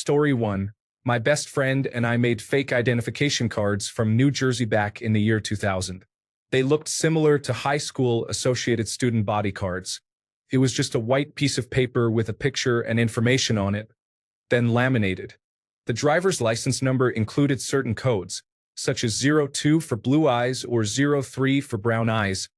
Story 1. My best friend and I made fake identification cards from New Jersey back in the year 2000. They looked similar to high school Associated Student body cards. It was just a white piece of paper with a picture and information on it, then laminated. The driver's license number included certain codes, such as 02 for blue eyes or 03 for brown eyes,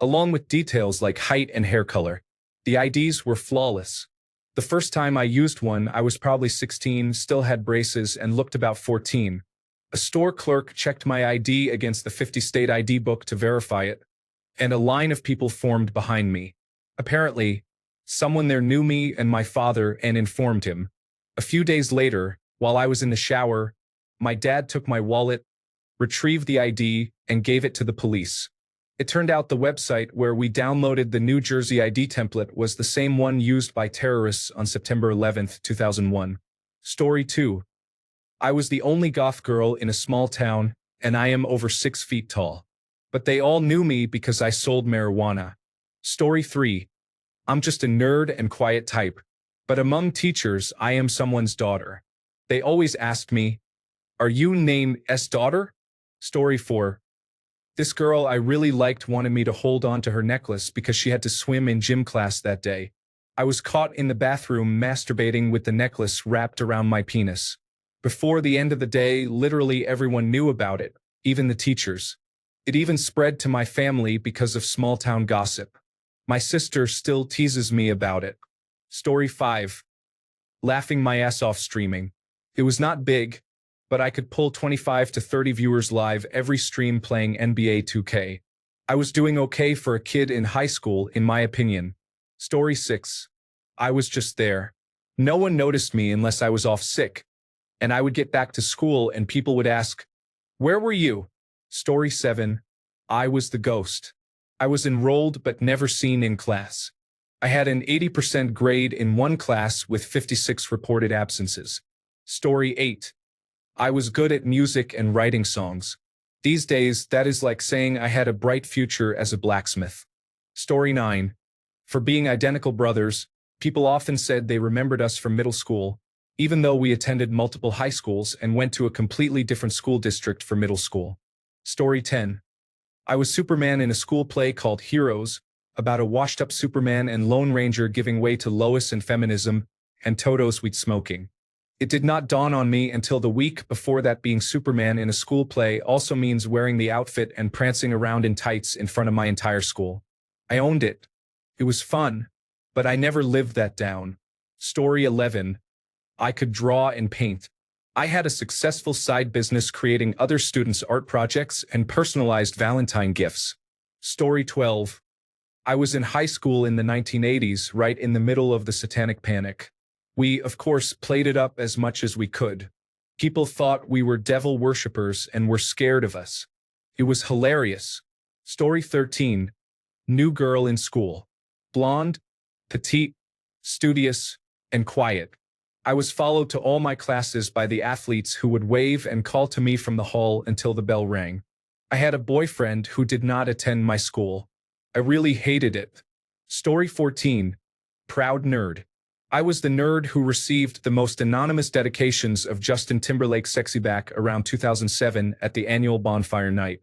along with details like height and hair color. The IDs were flawless. The first time I used one, I was probably 16, still had braces, and looked about 14. A store clerk checked my ID against the 50-state ID book to verify it, and a line of people formed behind me. Apparently, someone there knew me and my father and informed him. A few days later, while I was in the shower, my dad took my wallet, retrieved the ID, and gave it to the police. It turned out the website where we downloaded the New Jersey ID template was the same one used by terrorists on September 11, 2001. Story 2. I was the only goth girl in a small town, and I am over 6 feet tall. But they all knew me because I sold marijuana. Story 3. I'm just a nerd and quiet type, but among teachers, I am someone's daughter. They always asked me, "Are you named S daughter?" Story 4. This girl I really liked wanted me to hold on to her necklace because she had to swim in gym class that day. I was caught in the bathroom masturbating with the necklace wrapped around my penis. Before the end of the day, literally everyone knew about it, even the teachers. It even spread to my family because of small-town gossip. My sister still teases me about it. Story 5. Laughing my ass off streaming. It was not big, but I could pull 25 to 30 viewers live every stream playing NBA 2K. I was doing okay for a kid in high school, in my opinion. Story 6. I was just there. No one noticed me unless I was off sick, and I would get back to school and people would ask, "Where were you?" Story 7. I was the ghost. I was enrolled but never seen in class. I had an 80% grade in one class with 56 reported absences. Story 8. I was good at music and writing songs. These days, that is like saying I had a bright future as a blacksmith. Story 9. For being identical brothers, people often said they remembered us from middle school, even though we attended multiple high schools and went to a completely different school district for middle school. Story 10. I was Superman in a school play called Heroes, about a washed-up Superman and Lone Ranger giving way to Lois and feminism, and Toto's weed smoking. It did not dawn on me until the week before that being Superman in a school play also means wearing the outfit and prancing around in tights in front of my entire school. I owned it. It was fun, but I never lived that down. Story 11. I could draw and paint. I had a successful side business creating other students' art projects and personalized Valentine gifts. Story 12. I was in high school in the 1980s, right in the middle of the Satanic Panic. We, of course, played it up as much as we could. People thought we were devil worshippers and were scared of us. It was hilarious. Story 13. New girl in school. Blonde, petite, studious, and quiet. I was followed to all my classes by the athletes who would wave and call to me from the hall until the bell rang. I had a boyfriend who did not attend my school. I really hated it. Story 14. Proud nerd. I was the nerd who received the most anonymous dedications of Justin Timberlake's Sexy Back around 2007 at the annual Bonfire Night.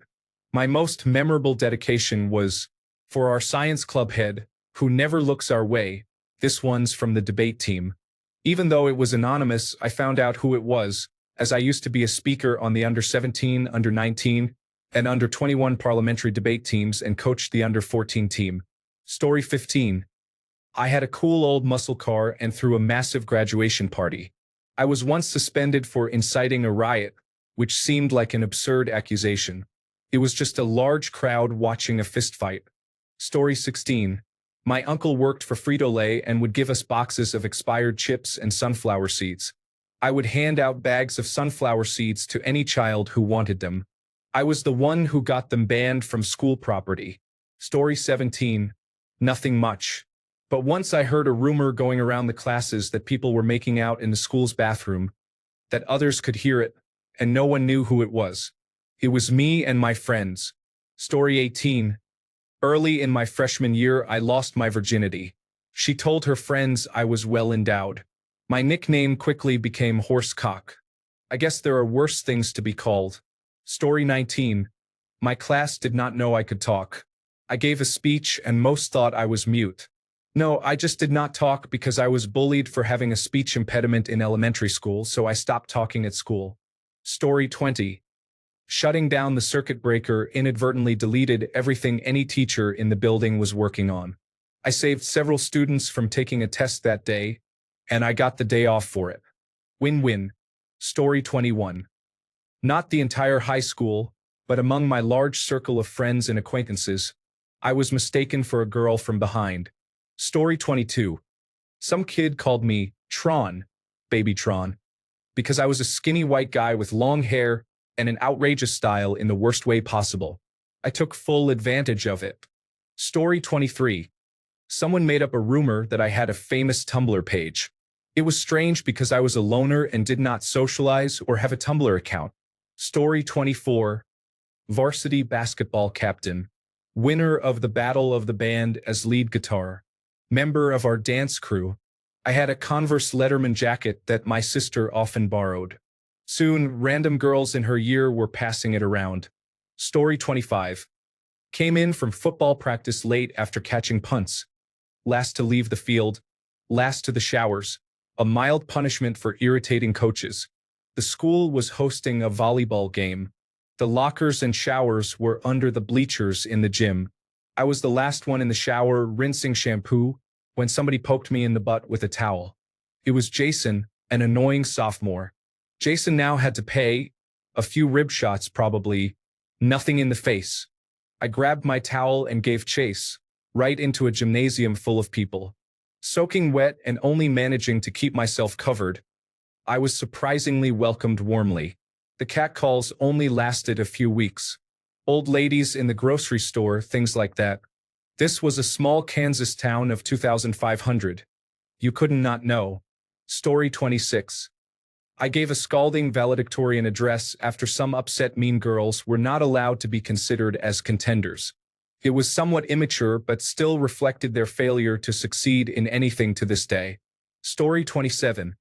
My most memorable dedication was for our science club head, who never looks our way. This one's from the debate team. Even though it was anonymous, I found out who it was, as I used to be a speaker on the under-17, under-19, and under-21 parliamentary debate teams and coached the under-14 team. Story 15. I had a cool old muscle car and threw a massive graduation party. I was once suspended for inciting a riot, which seemed like an absurd accusation. It was just a large crowd watching a fistfight. Story 16. My uncle worked for Frito-Lay and would give us boxes of expired chips and sunflower seeds. I would hand out bags of sunflower seeds to any child who wanted them. I was the one who got them banned from school property. Story 17. Nothing much. But once I heard a rumor going around the classes that people were making out in the school's bathroom, that others could hear it, and no one knew who it was. It was me and my friends. Story 18. Early in my freshman year, I lost my virginity. She told her friends I was well endowed. My nickname quickly became Horsecock. I guess there are worse things to be called. Story 19. My class did not know I could talk. I gave a speech and most thought I was mute. No, I just did not talk because I was bullied for having a speech impediment in elementary school, so I stopped talking at school. Story 20. Shutting down the circuit breaker inadvertently deleted everything any teacher in the building was working on. I saved several students from taking a test that day, and I got the day off for it. Win-win. Story 21. Not the entire high school, but among my large circle of friends and acquaintances, I was mistaken for a girl from behind. Story 22. Some kid called me Tron, Baby Tron, because I was a skinny white guy with long hair and an outrageous style in the worst way possible. I took full advantage of it. Story 23. Someone made up a rumor that I had a famous Tumblr page. It was strange because I was a loner and did not socialize or have a Tumblr account. Story 24. Varsity basketball captain. Winner of the Battle of the Band as lead guitar. Member of our dance crew. I had a Converse Letterman jacket that my sister often borrowed. Soon, random girls in her year were passing it around. Story 25. Came in from football practice late after catching punts. Last to leave the field. Last to the showers. A mild punishment for irritating coaches. The school was hosting a volleyball game. The lockers and showers were under the bleachers in the gym. I was the last one in the shower rinsing shampoo when somebody poked me in the butt with a towel. It was Jason, an annoying sophomore. Jason now had to pay, a few rib shots probably, nothing in the face. I grabbed my towel and gave chase, right into a gymnasium full of people. Soaking wet and only managing to keep myself covered, I was surprisingly welcomed warmly. The catcalls only lasted a few weeks. Old ladies in the grocery store, things like that. This was a small Kansas town of 2,500. You couldn't not know. Story 26. I gave a scalding valedictorian address after some upset mean girls were not allowed to be considered as contenders. It was somewhat immature but still reflected their failure to succeed in anything to this day. Story 27.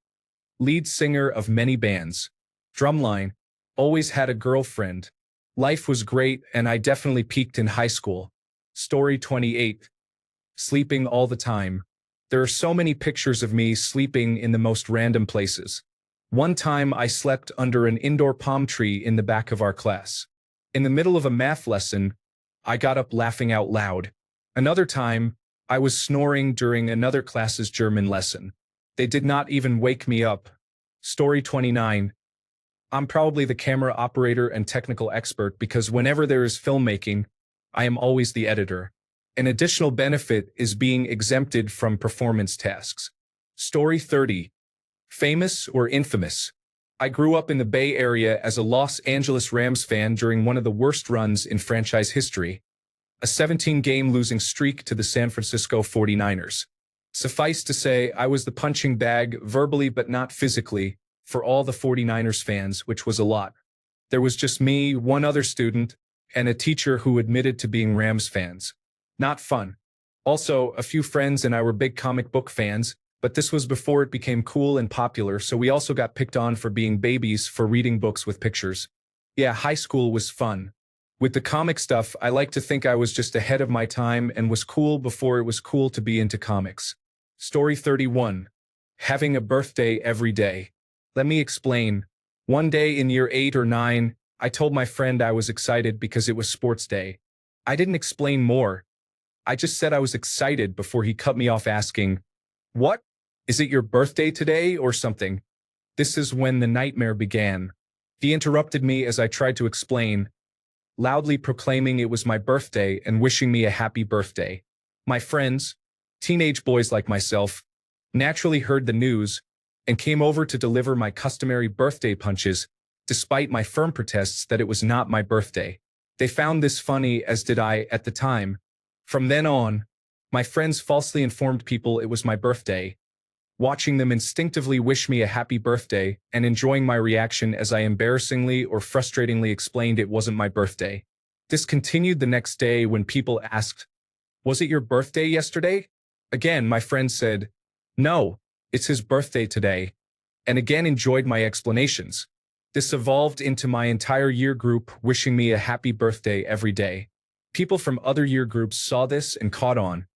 Lead singer of many bands. Drumline. Always had a girlfriend. Life was great and I definitely peaked in high school. Story 28. Sleeping all the time. There are so many pictures of me sleeping in the most random places. One time I slept under an indoor palm tree in the back of our class. In the middle of a math lesson, I got up laughing out loud. Another time, I was snoring during another class's German lesson. They did not even wake me up. Story 29. I'm probably the camera operator and technical expert because whenever there is filmmaking, I am always the editor. An additional benefit is being exempted from performance tasks. Story 30. Famous or infamous? I grew up in the Bay Area as a Los Angeles Rams fan during one of the worst runs in franchise history. A 17-game losing streak to the San Francisco 49ers. Suffice to say, I was the punching bag, verbally but not physically, for all the 49ers fans, which was a lot. There was just me, one other student, and a teacher who admitted to being Rams fans. Not fun. Also, a few friends and I were big comic book fans, but this was before it became cool and popular, so we also got picked on for being babies for reading books with pictures. Yeah, high school was fun. With the comic stuff, I like to think I was just ahead of my time and was cool before it was cool to be into comics. Story 31. Having a birthday every day. Let me explain. One day in year 8 or 9, I told my friend I was excited because it was sports day. I didn't explain more. I just said I was excited before he cut me off asking, "What? Is it your birthday today or something?" This is when the nightmare began. He interrupted me as I tried to explain, loudly proclaiming it was my birthday and wishing me a happy birthday. My friends, teenage boys like myself, naturally heard the news and came over to deliver my customary birthday punches, despite my firm protests that it was not my birthday. They found this funny, as did I at the time. From then on, my friends falsely informed people it was my birthday, watching them instinctively wish me a happy birthday and enjoying my reaction as I embarrassingly or frustratingly explained it wasn't my birthday. This continued the next day when people asked, "Was it your birthday yesterday?" Again, my friend said, "No, It's his birthday today, and again enjoyed my explanations. This evolved into my entire year group wishing me a happy birthday every day. People from other year groups saw this and caught on.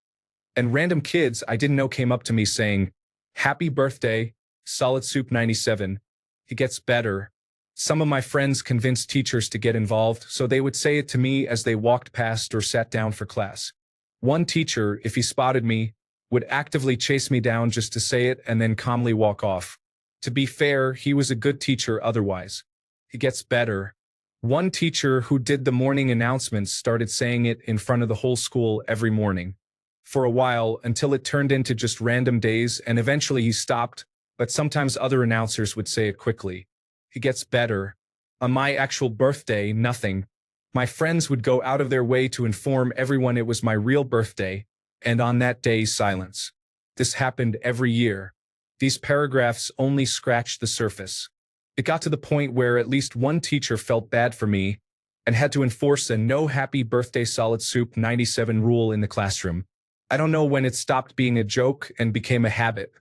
And random kids I didn't know came up to me saying, "Happy birthday, Solid Soup 97. It gets better." Some of my friends convinced teachers to get involved, so they would say it to me as they walked past or sat down for class. One teacher, if he spotted me, would actively chase me down just to say it and then calmly walk off. To be fair, he was a good teacher otherwise. It gets better. One teacher who did the morning announcements started saying it in front of the whole school every morning. For a while, until it turned into just random days, and eventually he stopped, but sometimes other announcers would say it quickly. It gets better. On my actual birthday, nothing. My friends would go out of their way to inform everyone it was my real birthday, and on that day, silence. This happened every year. These paragraphs only scratched the surface. It got to the point where at least one teacher felt bad for me and had to enforce a no happy birthday Solid Soup 97 rule in the classroom. I don't know when it stopped being a joke and became a habit.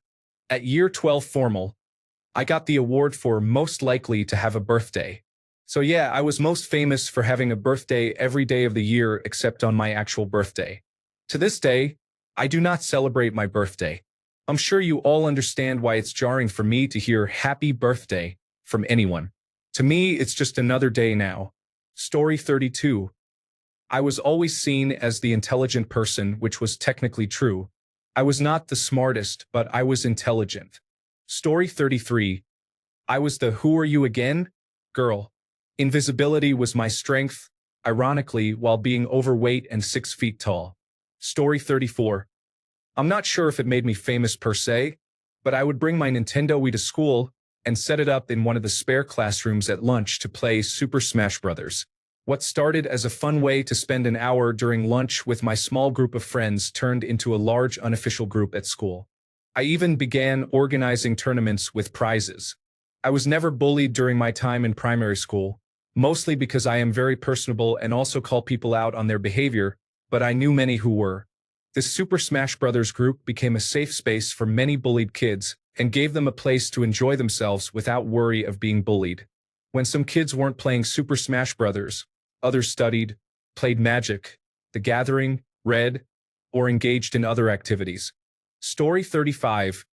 At year 12 formal, I got the award for most likely to have a birthday. So yeah, I was most famous for having a birthday every day of the year except on my actual birthday. To this day, I do not celebrate my birthday. I'm sure you all understand why it's jarring for me to hear happy birthday from anyone. To me, it's just another day now. Story 32. I was always seen as the intelligent person, which was technically true. I was not the smartest, but I was intelligent. Story 33. I was the "who are you again?" girl. Invisibility was my strength, ironically, while being overweight and 6 feet tall. Story 34. I'm not sure if it made me famous per se, but I would bring my Nintendo Wii to school and set it up in one of the spare classrooms at lunch to play Super Smash Bros. What started as a fun way to spend an hour during lunch with my small group of friends turned into a large unofficial group at school. I even began organizing tournaments with prizes. I was never bullied during my time in primary school, mostly because I am very personable and also call people out on their behavior, but I knew many who were. This Super Smash Bros. Group became a safe space for many bullied kids and gave them a place to enjoy themselves without worry of being bullied. When some kids weren't playing Super Smash Bros., others studied, played Magic, The Gathering, read, or engaged in other activities. Story 35.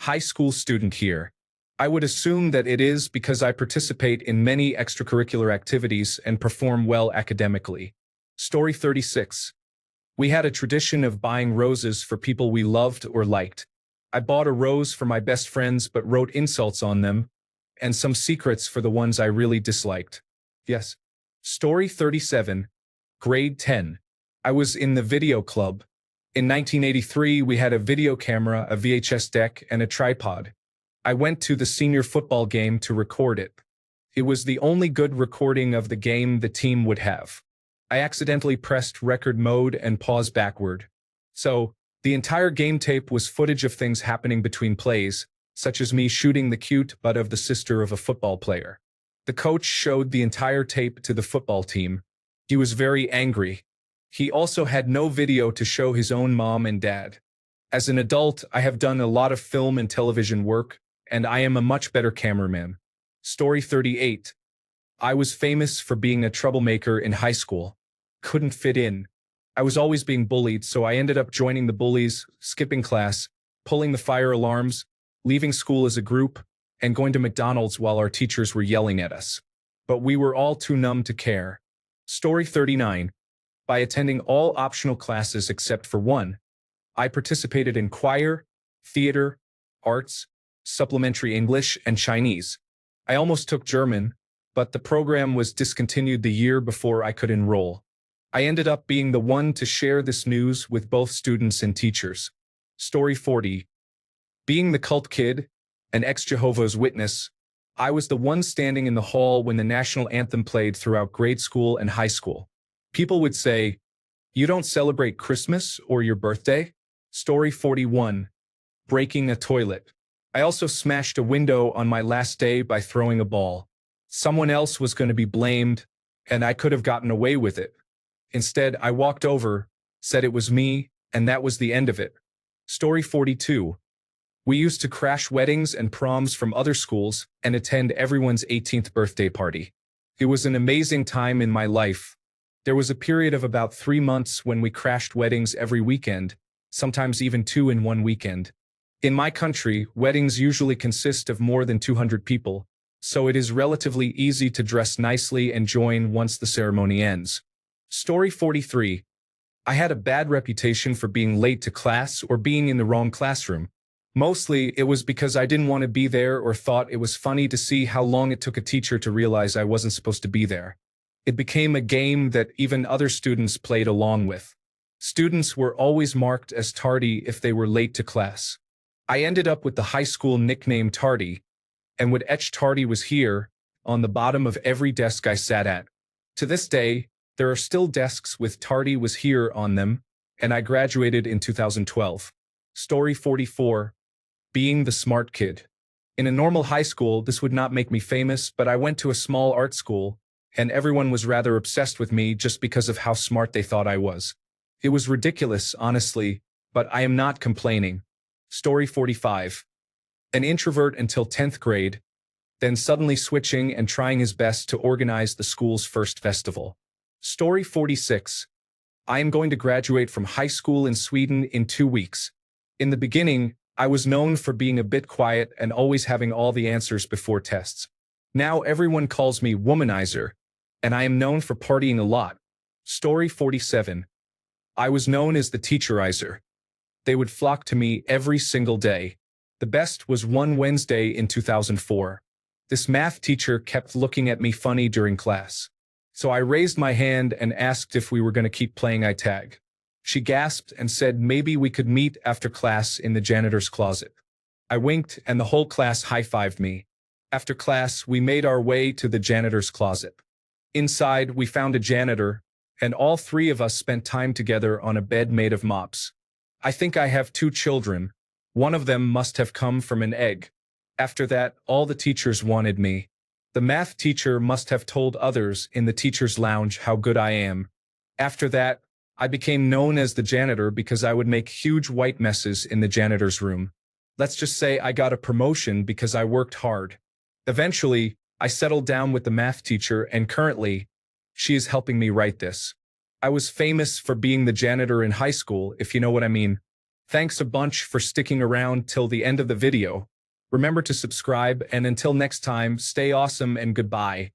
High school student here. I would assume that it is because I participate in many extracurricular activities and perform well academically. Story 36. We had a tradition of buying roses for people we loved or liked. I bought a rose for my best friends but wrote insults on them, and some secrets for the ones I really disliked. Yes. Story 37. Grade 10. I was in the video club. In 1983, we had a video camera, a VHS deck, and a tripod. I went to the senior football game to record it. It was the only good recording of the game the team would have. I accidentally pressed record mode and pause backward. So, the entire game tape was footage of things happening between plays, such as me shooting the cute butt of the sister of a football player. The coach showed the entire tape to the football team. He was very angry. He also had no video to show his own mom and dad. As an adult, I have done a lot of film and television work, and I am a much better cameraman. Story 38. I was famous for being a troublemaker in high school. Couldn't fit in. I was always being bullied, so I ended up joining the bullies, skipping class, pulling the fire alarms, leaving school as a group, and going to McDonald's while our teachers were yelling at us. But we were all too numb to care. Story 39. By attending all optional classes except for one, I participated in choir, theater, arts, supplementary English, and Chinese. I almost took German, but the program was discontinued the year before I could enroll. I ended up being the one to share this news with both students and teachers. Story 40. Being the cult kid, an ex-Jehovah's Witness, I was the one standing in the hall when the national anthem played throughout grade school and high school. People would say, "You don't celebrate Christmas or your birthday?" Story 41. Breaking a toilet. I also smashed a window on my last day by throwing a ball. Someone else was going to be blamed, and I could have gotten away with it. Instead, I walked over, said it was me, and that was the end of it. Story 42. We used to crash weddings and proms from other schools and attend everyone's 18th birthday party. It was an amazing time in my life. There was a period of about 3 months when we crashed weddings every weekend, sometimes even 2 in one weekend. In my country, weddings usually consist of more than 200 people, so it is relatively easy to dress nicely and join once the ceremony ends. Story 43. I had a bad reputation for being late to class or being in the wrong classroom. Mostly, it was because I didn't want to be there or thought it was funny to see how long it took a teacher to realize I wasn't supposed to be there. It became a game that even other students played along with. Students were always marked as tardy if they were late to class. I ended up with the high school nickname Tardy, and would etch "Tardy was here" on the bottom of every desk I sat at. To this day, there are still desks with "Tardy was here" on them, and I graduated in 2012. Story 44. Being the smart kid. In a normal high school, this would not make me famous, but I went to a small art school, and everyone was rather obsessed with me just because of how smart they thought I was. It was ridiculous, honestly, but I am not complaining. Story 45. An introvert until 10th grade, then suddenly switching and trying his best to organize the school's first festival. Story 46. I am going to graduate from high school in Sweden in 2 weeks. In the beginning, I was known for being a bit quiet and always having all the answers before tests. Now everyone calls me womanizer, and I am known for partying a lot. Story 47. I was known as the teacherizer. They would flock to me every single day. The best was one Wednesday in 2004. This math teacher kept looking at me funny during class. So I raised my hand and asked if we were going to keep playing tag. She gasped and said maybe we could meet after class in the janitor's closet. I winked and the whole class high-fived me. After class, we made our way to the janitor's closet. Inside, we found a janitor, and all 3 of us spent time together on a bed made of mops. I think I have 2 children. One of them must have come from an egg. After that, all the teachers wanted me. The math teacher must have told others in the teacher's lounge how good I am. After that, I became known as the janitor because I would make huge white messes in the janitor's room. Let's just say I got a promotion because I worked hard. Eventually, I settled down with the math teacher, and currently, she is helping me write this. I was famous for being the janitor in high school, if you know what I mean. Thanks a bunch for sticking around till the end of the video. Remember to subscribe, and until next time, stay awesome and goodbye.